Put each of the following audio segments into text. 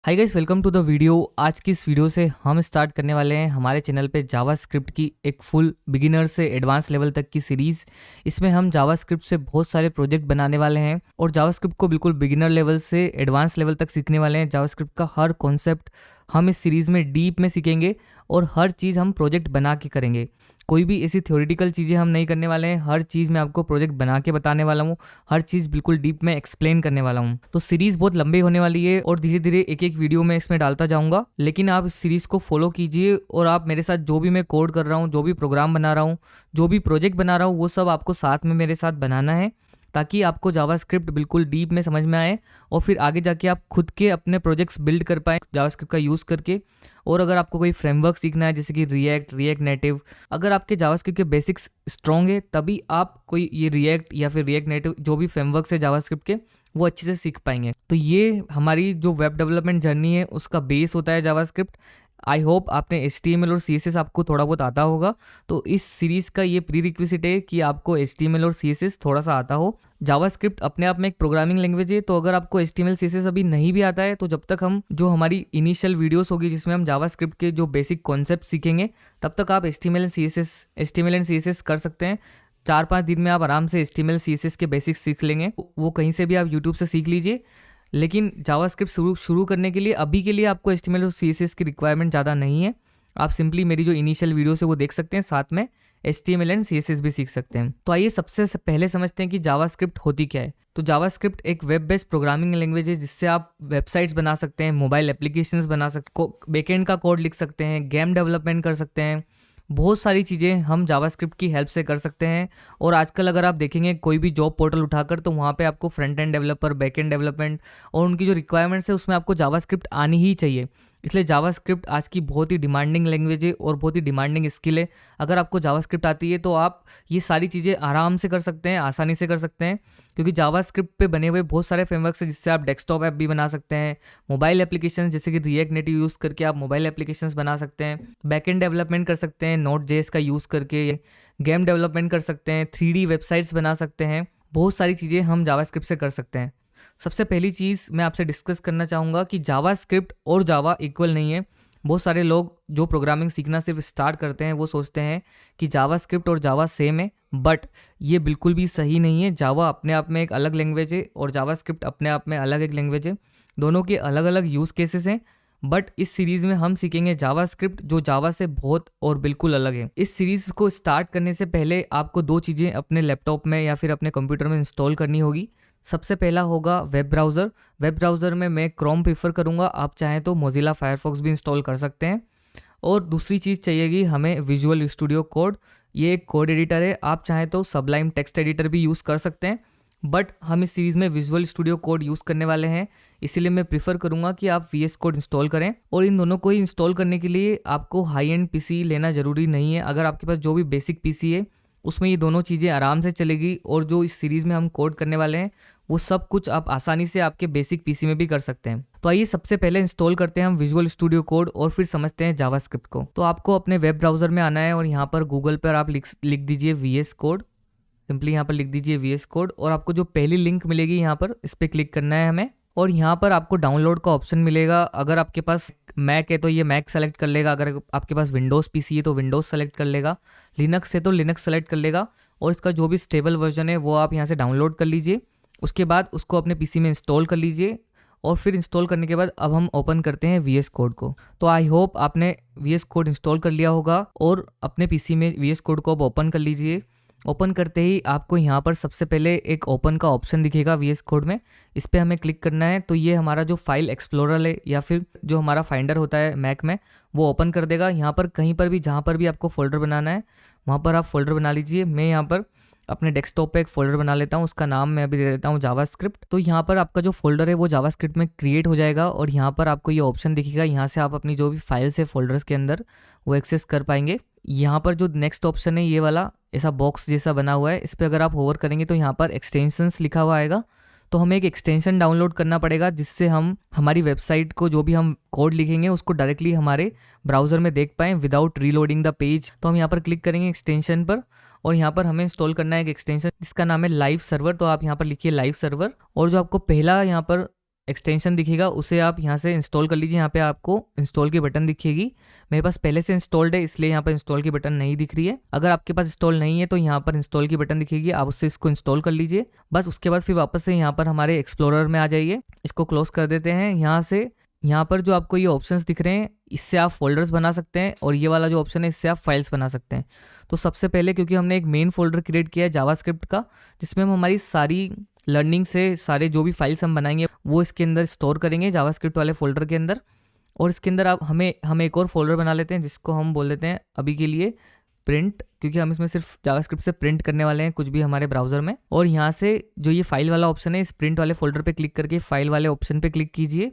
Hi guys, welcome to the video. आज की इस वीडियो से हम स्टार्ट करने वाले हैं हमारे चैनल पे जावास्क्रिप्ट की एक फुल बिगिनर से एडवांस लेवल तक की सीरीज़। इसमें हम जावास्क्रिप्ट से बहुत सारे प्रोजेक्ट बनाने वाले हैं और जावास्क्रिप्ट को बिल्कुल बिगिनर लेवल से एडवांस लेवल तक सीखने वाले हैं। जावास्क्रिप्ट का हर कॉन्सेप्ट हम इस सीरीज़ में डीप में सीखेंगे और हर चीज़ हम प्रोजेक्ट बना के करेंगे। कोई भी ऐसी थ्योरेटिकल चीज़ें हम नहीं करने वाले हैं, हर चीज़ मैं आपको प्रोजेक्ट बना के बताने वाला हूँ, हर चीज़ बिल्कुल डीप में एक्सप्लेन करने वाला हूँ। तो सीरीज़ बहुत लंबी होने वाली है और धीरे धीरे एक एक वीडियो में इसमें डालता जाऊँगा, लेकिन आप इस सीरीज़ को फॉलो कीजिए और आप मेरे साथ जो भी मैं कोड कर रहा हूँ, जो भी प्रोग्राम बना रहा हूँ, जो भी प्रोजेक्ट बना रहा हूँ, वो सब आपको साथ में मेरे साथ बनाना है ताकि आपको जावास्क्रिप्ट बिल्कुल डीप में समझ में आए और फिर आगे जाके आप खुद के अपने प्रोजेक्ट्स बिल्ड कर पाएँ जावास्क्रिप्ट का यूज़ करके। और अगर आपको कोई फ्रेमवर्क सीखना है जैसे कि रिएक्ट नेटिव, अगर आपके जावास्क्रिप्ट के बेसिक्स स्ट्रॉन्ग है तभी आप कोई ये रिएक्ट या फिर रिएक्ट नेटिव जो भी फ्रेमवर्क्स है जावास्क्रिप्ट के वो अच्छे से सीख पाएंगे। तो ये हमारी जो वेब डेवलपमेंट जर्नी है उसका बेस होता है जावास्क्रिप्ट। आई होप आपने HTML और CSS आपको थोड़ा बहुत आता होगा, तो इस सीरीज़ का ये प्री रिक्विजिट है कि आपको HTML और CSS थोड़ा सा आता हो। जावास्क्रिप्ट अपने आप में एक प्रोग्रामिंग लैंग्वेज है, तो अगर आपको HTML CSS अभी नहीं भी आता है तो जब तक हम जो हमारी इनिशियल वीडियोस होगी जिसमें हम जावास्क्रिप्ट के जो बेसिक कॉन्सेप्ट सीखेंगे तब तक आप HTML एंड CSS कर सकते हैं। 4-5 दिन में आप आराम से HTML CSS के बेसिक्स सीख लेंगे, वो कहीं से भी आप यूट्यूब से सीख लीजिए। लेकिन जावास्क्रिप्ट शुरू करने के लिए अभी के लिए आपको HTML और CSS की रिक्वायरमेंट ज़्यादा नहीं है। आप सिंपली मेरी जो इनिशियल वीडियोस है वो देख सकते हैं, साथ में HTML एंड CSS भी सीख सकते हैं। तो आइए सबसे पहले समझते हैं कि जावास्क्रिप्ट होती क्या है। तो जावास्क्रिप्ट एक वेब बेस्ड प्रोग्रामिंग लैंग्वेज है जिससे आप वेबसाइट्स बना सकते हैं, मोबाइल एप्लीकेशंस बना सकते, बैकएंड का कोड लिख सकते हैं, गेम डेवलपमेंट कर सकते हैं। बहुत सारी चीज़ें हम जावास्क्रिप्ट की हेल्प से कर सकते हैं। और आजकल अगर आप देखेंगे कोई भी जॉब पोर्टल उठाकर तो वहाँ पे आपको front end developer, back and development और उनकी जो रिक्वायरमेंट्स है उसमें आपको जावास्क्रिप्ट आनी ही चाहिए। इसलिए जावास्क्रिप्ट आज की बहुत ही डिमांडिंग लैंग्वेज है और बहुत ही डिमांडिंग स्किल है। अगर आपको जावास्क्रिप्ट आती है तो आप ये सारी चीज़ें आराम से कर सकते हैं, आसानी से कर सकते हैं, क्योंकि जावास्क्रिप्ट पे बने हुए बहुत सारे फ्रेमवर्क्स हैं जिससे आप डेस्कटॉप ऐप भी बना सकते हैं, मोबाइल एप्लीकेशन जैसे कि रिएक्ट नेटिव यूज़ करके आप मोबाइल एप्लीकेशंस बना सकते हैं, बैकएंड डेवलपमेंट कर सकते हैं Node.js का यूज़ करके, गेम डेवलपमेंट कर सकते हैं, 3D वेबसाइट्स बना सकते हैं। बहुत सारी चीज़ें हम जावास्क्रिप्ट से कर सकते हैं। सबसे पहली चीज़ मैं आपसे डिस्कस करना चाहूँगा कि जावास्क्रिप्ट और जावा इक्वल नहीं है। बहुत सारे लोग जो प्रोग्रामिंग सीखना सिर्फ स्टार्ट करते हैं वो सोचते हैं कि जावास्क्रिप्ट और जावा सेम है, बट ये बिल्कुल भी सही नहीं है। जावा अपने आप में एक अलग लैंग्वेज है और जावास्क्रिप्ट अपने आप में अलग एक लैंग्वेज है। दोनों के अलग अलग यूज़ केसेस हैं, बट इस सीरीज़ में हम सीखेंगे जावास्क्रिप्ट जो जावा से बहुत और बिल्कुल अलग है। इस सीरीज़ को स्टार्ट करने से पहले आपको 2 चीज़ें अपने लैपटॉप में या फिर अपने कंप्यूटर में इंस्टॉल करनी होगी। सबसे पहला होगा वेब ब्राउज़र। वेब ब्राउज़र में मैं क्रोम प्रीफर करूँगा, आप चाहें तो मोजिला फायरफॉक्स भी इंस्टॉल कर सकते हैं। और दूसरी चीज़ चाहिएगी हमें विजुअल स्टूडियो कोड। ये एक कोड एडिटर है, आप चाहें तो सबलाइम टेक्स्ट एडिटर भी यूज़ कर सकते हैं, बट हम इस सीरीज़ में विजुअल स्टूडियो कोड यूज़ करने वाले हैं, इसीलिए मैं प्रीफर करूँगा कि आप VS कोड इंस्टॉल करें। और इन दोनों को ही इंस्टॉल करने के लिए आपको हाई एंड PC लेना ज़रूरी नहीं है। अगर आपके पास जो भी बेसिक PC है उसमें ये दोनों चीज़ें आराम से चलेगी और जो इस सीरीज़ में हम कोड करने वाले हैं वो सब कुछ आप आसानी से आपके बेसिक PC में भी कर सकते हैं। तो आइए सबसे पहले इंस्टॉल करते हैं हम विजुअल स्टूडियो कोड और फिर समझते हैं जावास्क्रिप्ट को। तो आपको अपने वेब ब्राउज़र में आना है और यहाँ पर गूगल पर आप लिख दीजिए VS कोड। सिंपली यहाँ पर लिख दीजिए VS कोड और आपको जो पहली लिंक मिलेगी यहाँ पर इस पर क्लिक करना है हमें। और यहाँ पर आपको डाउनलोड का ऑप्शन मिलेगा। अगर आपके पास मैक है तो ये मैक सेलेक्ट कर लेगा, अगर आपके पास विंडोज़ PC है तो विंडोज़ सेलेक्ट कर लेगा, लिनक्स है तो लिनक्स सेलेक्ट कर लेगा। और इसका जो भी स्टेबल वर्जन है वो आप यहाँ से डाउनलोड कर लीजिए। उसके बाद उसको अपने PC में इंस्टॉल कर लीजिए और फिर इंस्टॉल करने के बाद अब हम ओपन करते हैं VS कोड को। तो आई होप आपने VS कोड इंस्टॉल कर लिया होगा और अपने PC में VS कोड को अब ओपन कर लीजिए। ओपन करते ही आपको यहाँ पर सबसे पहले एक ओपन का ऑप्शन दिखेगा VS कोड में, इस पर हमें क्लिक करना है। तो ये हमारा जो फाइल एक्सप्लोरर है या फिर जो हमारा फाइंडर होता है मैक में वो ओपन कर देगा। यहाँ पर कहीं पर भी जहाँ पर भी आपको फोल्डर बनाना है वहाँ पर आप फोल्डर बना लीजिए। मैं यहाँ पर अपने डेस्कटॉप पे एक फोल्डर बना लेता हूँ, उसका नाम मैं अभी दे देता हूँ जावास्क्रिप्ट। तो यहाँ पर आपका जो फोल्डर है वो जावास्क्रिप्ट में क्रिएट हो जाएगा और यहाँ पर आपको ये ऑप्शन दिखेगा, यहाँ से आप अपनी जो भी फाइल्स है फोल्डर्स के अंदर वो एक्सेस कर पाएंगे। यहाँ पर जो नेक्स्ट ऑप्शन है ये वाला ऐसा बॉक्स जैसा बना हुआ है, इस पर अगर आप होवर करेंगे तो यहाँ पर एक्सटेंशंस लिखा हुआ आएगा। तो हमें एक एक्सटेंशन डाउनलोड करना पड़ेगा जिससे हम हमारी वेबसाइट को जो भी हम कोड लिखेंगे उसको डायरेक्टली हमारे ब्राउज़र में देख पाएँ विदाउट रीलोडिंग द पेज। तो हम यहाँ पर क्लिक करेंगे एक्सटेंशन पर और यहाँ पर हमें इंस्टॉल करना है एक एक्सटेंशन जिसका नाम है लाइव सर्वर। तो आप यहाँ पर लिखिए लाइव सर्वर और जो आपको पहला यहाँ पर एक्सटेंशन दिखेगा उसे आप यहाँ से इंस्टॉल कर लीजिए। यहाँ पे आपको इंस्टॉल की बटन दिखेगी। मेरे पास पहले से इंस्टॉल्ड है इसलिए यहाँ पर इंस्टॉल की बटन नहीं दिख रही है। अगर आपके पास इंस्टॉल नहीं है तो यहाँ पर इंस्टॉल की बटन दिखेगी, आप उससे इसको इंस्टॉल कर लीजिए। बस उसके बाद फिर वापस से यहाँ पर हमारे एक्सप्लोरर में आ जाइए। इसको क्लोज कर देते हैं। यहाँ से यहाँ पर जो आपको ये ऑप्शंस दिख रहे हैं इससे आप फोल्डर्स बना सकते हैं और ये वाला जो ऑप्शन है इससे आप फाइल्स बना सकते हैं। तो सबसे पहले क्योंकि हमने एक मेन फोल्डर क्रिएट किया है जावास्क्रिप्ट का, जिसमें हम हमारी सारी लर्निंग से सारे जो भी फाइल्स हम बनाएंगे वो इसके अंदर स्टोर करेंगे जावास्क्रिप्ट वाले फोल्डर के अंदर। और इसके अंदर आप हम एक और फोल्डर बना लेते हैं जिसको हम बोल देते हैं अभी के लिए प्रिंट, क्योंकि हम इसमें सिर्फ जावास्क्रिप्ट से प्रिंट करने वाले हैं कुछ भी हमारे ब्राउजर में। और यहाँ से जो ये फाइल वाला ऑप्शन है इस प्रिंट वाले फोल्डर पे क्लिक करके फाइल वाले ऑप्शन पे क्लिक कीजिए।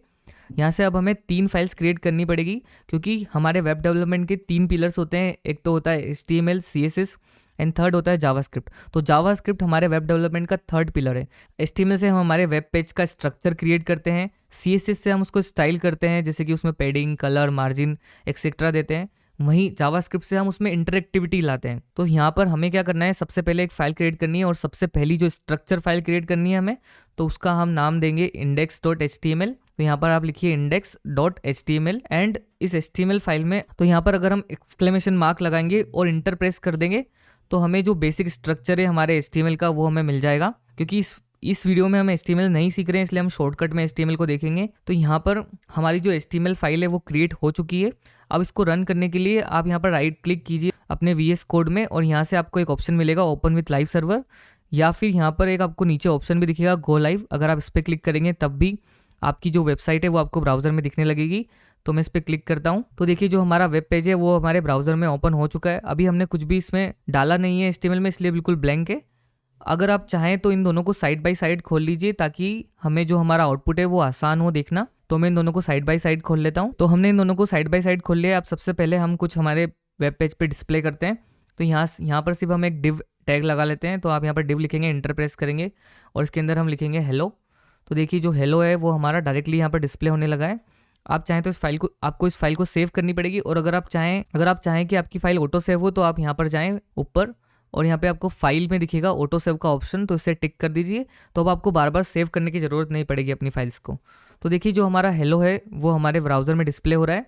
यहाँ से अब हमें 3 फाइल्स क्रिएट करनी पड़ेगी क्योंकि हमारे वेब डेवलपमेंट के 3 पिलर्स होते हैं। एक तो होता है HTML, CSS एंड थर्ड होता है जावास्क्रिप्ट। तो जावास्क्रिप्ट हमारे वेब डेवलपमेंट का थर्ड पिलर है। HTML से हम हमारे वेब पेज का स्ट्रक्चर क्रिएट करते हैं, CSS से हम उसको स्टाइल करते हैं जैसे कि उसमें पैडिंग, कलर, मार्जिन एक्सेट्रा देते हैं। वहीं जावास्क्रिप्ट से हम उसमें इंटरेक्टिविटी लाते हैं। तो यहाँ पर हमें क्या करना है, सबसे पहले एक फाइल क्रिएट करनी है और सबसे पहली जो स्ट्रक्चर फाइल क्रिएट करनी है हमें, तो उसका हम नाम देंगे index.html। तो यहाँ पर आप लिखिए index.html एंड इस HTML फाइल में तो यहाँ पर अगर हम एक्सक्लेमेशन मार्क लगाएंगे और इंटर प्रेस कर देंगे तो हमें जो बेसिक स्ट्रक्चर है हमारे HTML का वो हमें मिल जाएगा। क्योंकि इस वीडियो में हम HTML नहीं सीख रहे हैं इसलिए हम शॉर्टकट में HTML को देखेंगे। तो यहाँ पर हमारी जो HTML फाइल है वो क्रिएट हो चुकी है। अब इसको रन करने के लिए आप यहाँ पर राइट क्लिक कीजिए अपने VS कोड में और यहाँ से आपको एक ऑप्शन मिलेगा ओपन विथ लाइव सर्वर, या फिर यहाँ पर एक आपको नीचे ऑप्शन भी दिखेगा गो लाइव। अगर आप इस पर क्लिक करेंगे तब भी आपकी जो वेबसाइट है वो आपको ब्राउजर में दिखने लगेगी। तो मैं इस पर क्लिक करता हूँ तो देखिए जो हमारा वेब पेज है वो हमारे ब्राउजर में ओपन हो चुका है। अभी हमने कुछ भी इसमें डाला नहीं है HTML में, इसलिए बिल्कुल ब्लैंक है। अगर आप चाहें तो इन दोनों को साइड बाय साइड खोल लीजिए ताकि हमें जो हमारा आउटपुट है वो आसान हो देखना। तो मैं इन दोनों को साइड बाय साइड खोल लेता हूँ। तो हमने इन दोनों को साइड बाय साइड खोल लिया। अब सबसे पहले हम कुछ हमारे वेब पेज पे डिस्प्ले करते हैं। तो यहाँ पर सिर्फ हम एक डिव टैग लगा लेते हैं। तो आप यहाँ पर डिव लिखेंगे, इंटर प्रेस करेंगे और इसके अंदर हम लिखेंगे हेलो। तो देखिए जो हेलो है वो हमारा डायरेक्टली यहाँ पर डिस्प्ले होने लगा है। आप चाहें तो आपको इस फाइल को सेव करनी पड़ेगी और अगर आप चाहें कि आपकी फाइल ऑटो सेव हो तो आप यहाँ पर जाएं ऊपर और यहाँ पे आपको फाइल में दिखेगा ऑटो सेव का ऑप्शन, तो इसे टिक कर दीजिए। तो अब आपको बार बार सेव करने की ज़रूरत नहीं पड़ेगी अपनी फाइल्स को। तो देखिए जो हमारा हेलो है वो हमारे ब्राउजर में डिस्प्ले हो रहा है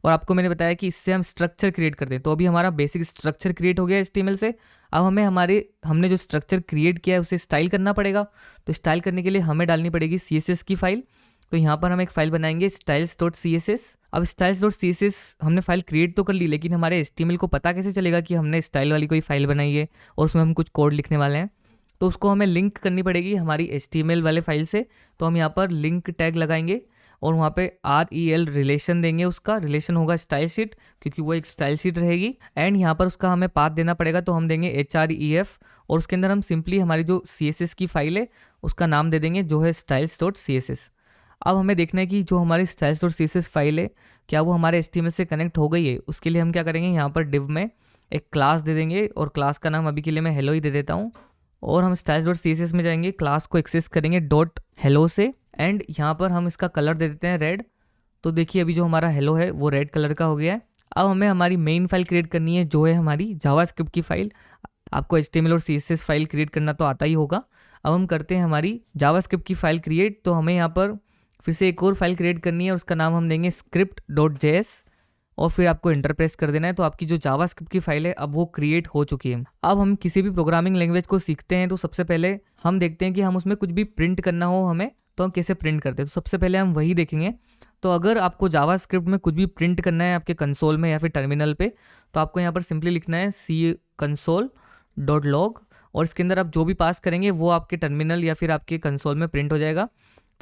और आपको मैंने बताया कि इससे हम स्ट्रक्चर क्रिएट करते हैं। तो अभी हमारा बेसिक स्ट्रक्चर क्रिएट हो गया HTML से। अब हमने जो स्ट्रक्चर क्रिएट किया है उसे स्टाइल करना पड़ेगा। तो स्टाइल करने के लिए हमें डालनी पड़ेगी CSS की फाइल। तो यहाँ पर हम एक फाइल बनाएंगे styles.css। अब styles.css हमने फाइल क्रिएट तो कर ली, लेकिन हमारे HTML को पता कैसे चलेगा कि हमने स्टाइल वाली कोई फाइल बनाई है और उसमें हम कुछ कोड लिखने वाले हैं। तो उसको हमें लिंक करनी पड़ेगी हमारी HTML वाले फाइल से। तो हम यहाँ पर लिंक टैग लगाएंगे और वहाँ पे REL रिलेशन देंगे। उसका रिलेशन होगा स्टाइल शीट, क्योंकि वो एक स्टाइल शीट रहेगी। एंड यहाँ पर उसका हमें पाथ देना पड़ेगा। तो हम देंगे href और उसके अंदर हम सिंपली हमारी जो CSS की फाइल है उसका नाम दे देंगे जो है styles.css। अब हमें देखना है कि जो हमारी styles.css फाइल है क्या वो हमारे HTML से कनेक्ट हो गई है। उसके लिए हम क्या करेंगे, यहाँ पर div में एक क्लास दे देंगे और क्लास का नाम अभी के लिए मैं हेलो ही दे देता हूँ। और हम styles.css में जाएंगे, क्लास को एक्सेस करेंगे .hello से एंड यहाँ पर हम इसका कलर दे देते हैं रेड। तो देखिए अभी जो हमारा हेलो है वो रेड कलर का हो गया है। अब हमें हमारी मेन फाइल क्रिएट करनी है जो है हमारी जावास्क्रिप्ट की फाइल। आपको HTML और CSS फाइल क्रिएट करना तो आता ही होगा। अब हम करते हैं हमारी जावास्क्रिप्ट की फाइल क्रिएट। तो हमें यहाँ पर फिर से एक और फाइल क्रिएट करनी है, उसका नाम हम देंगे script.js और फिर आपको इंटर प्रेस कर देना है। तो आपकी जो जावास्क्रिप्ट की फाइल है अब वो क्रिएट हो चुकी है। अब हम किसी भी प्रोग्रामिंग लैंग्वेज को सीखते हैं तो सबसे पहले हम देखते हैं कि हम उसमें कुछ भी प्रिंट करना हो हमें तो हम कैसे प्रिंट करते हैं। तो सबसे पहले हम वही देखेंगे। तो अगर आपको जावास्क्रिप्ट में कुछ भी प्रिंट करना है आपके कंसोल में या फिर टर्मिनल पे, तो आपको यहाँ पर सिंपली लिखना है console.log और इसके अंदर आप जो भी पास करेंगे वो आपके टर्मिनल या फिर आपके कंसोल में प्रिंट हो जाएगा।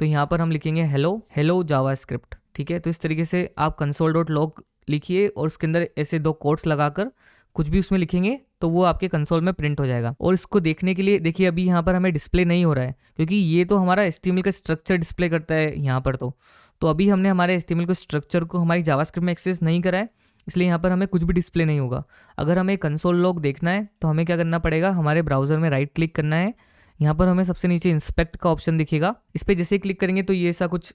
तो यहाँ पर हम लिखेंगे हेलो जावास्क्रिप्ट। ठीक है, तो इस तरीके से आप console.log लिखिए और उसके अंदर ऐसे 2 कोट्स लगाकर कुछ भी उसमें लिखेंगे तो वो आपके कंसोल में प्रिंट हो जाएगा। और इसको देखने के लिए देखिए अभी यहाँ पर हमें डिस्प्ले नहीं हो रहा है क्योंकि ये तो हमारा HTML का स्ट्रक्चर डिस्प्ले करता है यहाँ पर। तो अभी हमने हमारे HTML को स्ट्रक्चर को हमारी जावास्क्रिप्ट में एक्सेस नहीं करा है, इसलिए यहाँ पर हमें कुछ भी डिस्प्ले नहीं होगा। अगर हमें कंसोल लॉग देखना है तो हमें क्या करना पड़ेगा, हमारे ब्राउजर में राइट क्लिक करना है। यहाँ पर हमें सबसे नीचे इंस्पेक्ट का ऑप्शन दिखेगा, इस पर जैसे क्लिक करेंगे तो ये ऐसा कुछ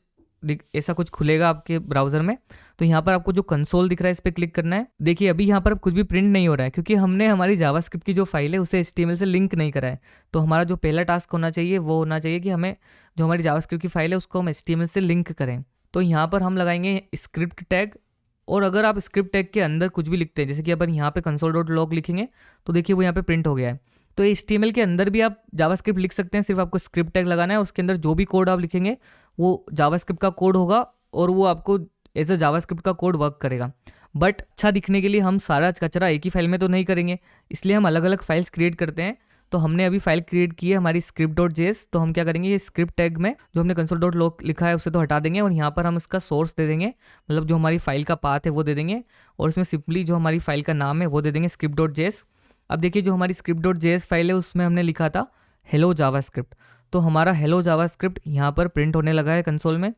ऐसा कुछ खुलेगा आपके ब्राउजर में। तो यहाँ पर आपको जो कंसोल दिख रहा है इस पर क्लिक करना है। देखिए अभी यहाँ पर कुछ भी प्रिंट नहीं हो रहा है क्योंकि हमने हमारी जावास्क्रिप्ट की जो फाइल है उसे HTML से लिंक नहीं करा है। तो हमारा जो पहला टास्क होना चाहिए वो होना चाहिए कि हमें जो हमारी जावास्क्रिप्ट की फाइल है उसको हम HTML से लिंक करें। तो यहाँ पर हम लगाएंगे स्क्रिप्ट टैग, और अगर आप स्क्रिप्ट टैग के अंदर कुछ भी लिखते हैं, जैसे कि अपन यहाँ पे console.log लिखेंगे तो देखिए वो यहाँ पे प्रिंट हो गया है। तो HTML के अंदर भी आप जावास्क्रिप्ट लिख सकते हैं, सिर्फ आपको स्क्रिप्ट टैग लगाना है और उसके अंदर जो भी कोड आप लिखेंगे वो जावास्क्रिप्ट का कोड होगा और वो आपको एज अ जावास्क्रिप्ट का कोड वर्क करेगा। बट अच्छा दिखने के लिए हम सारा कचरा एक ही फाइल में तो नहीं करेंगे, इसलिए हम अलग अलग फाइल्स क्रिएट करते हैं। तो हमने अभी फाइल क्रिएट की है हमारी script.js। तो हम क्या करेंगे, ये स्क्रिप्ट टैग में जो हमने console.log लिखा है उसे तो हटा देंगे और यहाँ पर हम इसका सोर्स दे देंगे, मतलब जो हमारी फाइल का पाथ है वो दे देंगे, और इसमें सिंपली जो हमारी फाइल का नाम है वो दे देंगे script.js। अब देखिए जो हमारी script.js फाइल है उसमें हमने लिखा था हेलो जावास्क्रिप्ट, तो हमारा हेलो जावास्क्रिप्ट यहाँ पर प्रिंट होने लगा है कंसोल में।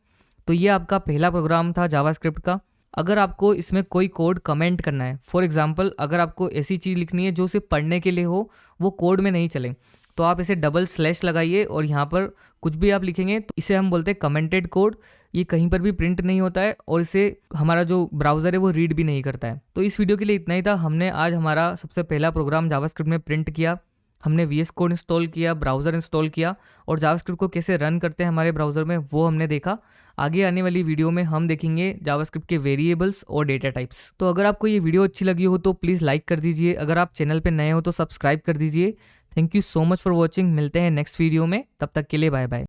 तो ये आपका पहला प्रोग्राम था जावास्क्रिप्ट का। अगर आपको इसमें कोई कोड कमेंट करना है, फॉर एग्जांपल अगर आपको ऐसी चीज़ लिखनी है जो सिर्फ पढ़ने के लिए हो, वो कोड में नहीं चले, तो आप इसे डबल स्लैश लगाइए और यहाँ पर कुछ भी आप लिखेंगे तो इसे हम बोलते हैं कमेंटेड कोड। ये कहीं पर भी प्रिंट नहीं होता है और इसे हमारा जो ब्राउज़र है वो रीड भी नहीं करता है। तो इस वीडियो के लिए इतना ही था। हमने आज हमारा सबसे पहला प्रोग्राम जावास्क्रिप्ट में प्रिंट किया, हमने VS कोड इंस्टॉल किया, ब्राउज़र इंस्टॉल किया, और जावास्क्रिप्ट को कैसे रन करते हैं हमारे ब्राउज़र में वो हमने देखा। आगे आने वाली वीडियो में हम देखेंगे जावास्क्रिप्ट के वेरिएबल्स और डेटा टाइप्स। तो अगर आपको ये वीडियो अच्छी लगी हो तो प्लीज़ लाइक कर दीजिए, अगर आप चैनल पे नए हो तो सब्सक्राइब कर दीजिए। Thank you so much for watching. मिलते हैं नेक्स्ट वीडियो में, तब तक के लिए बाय बाय।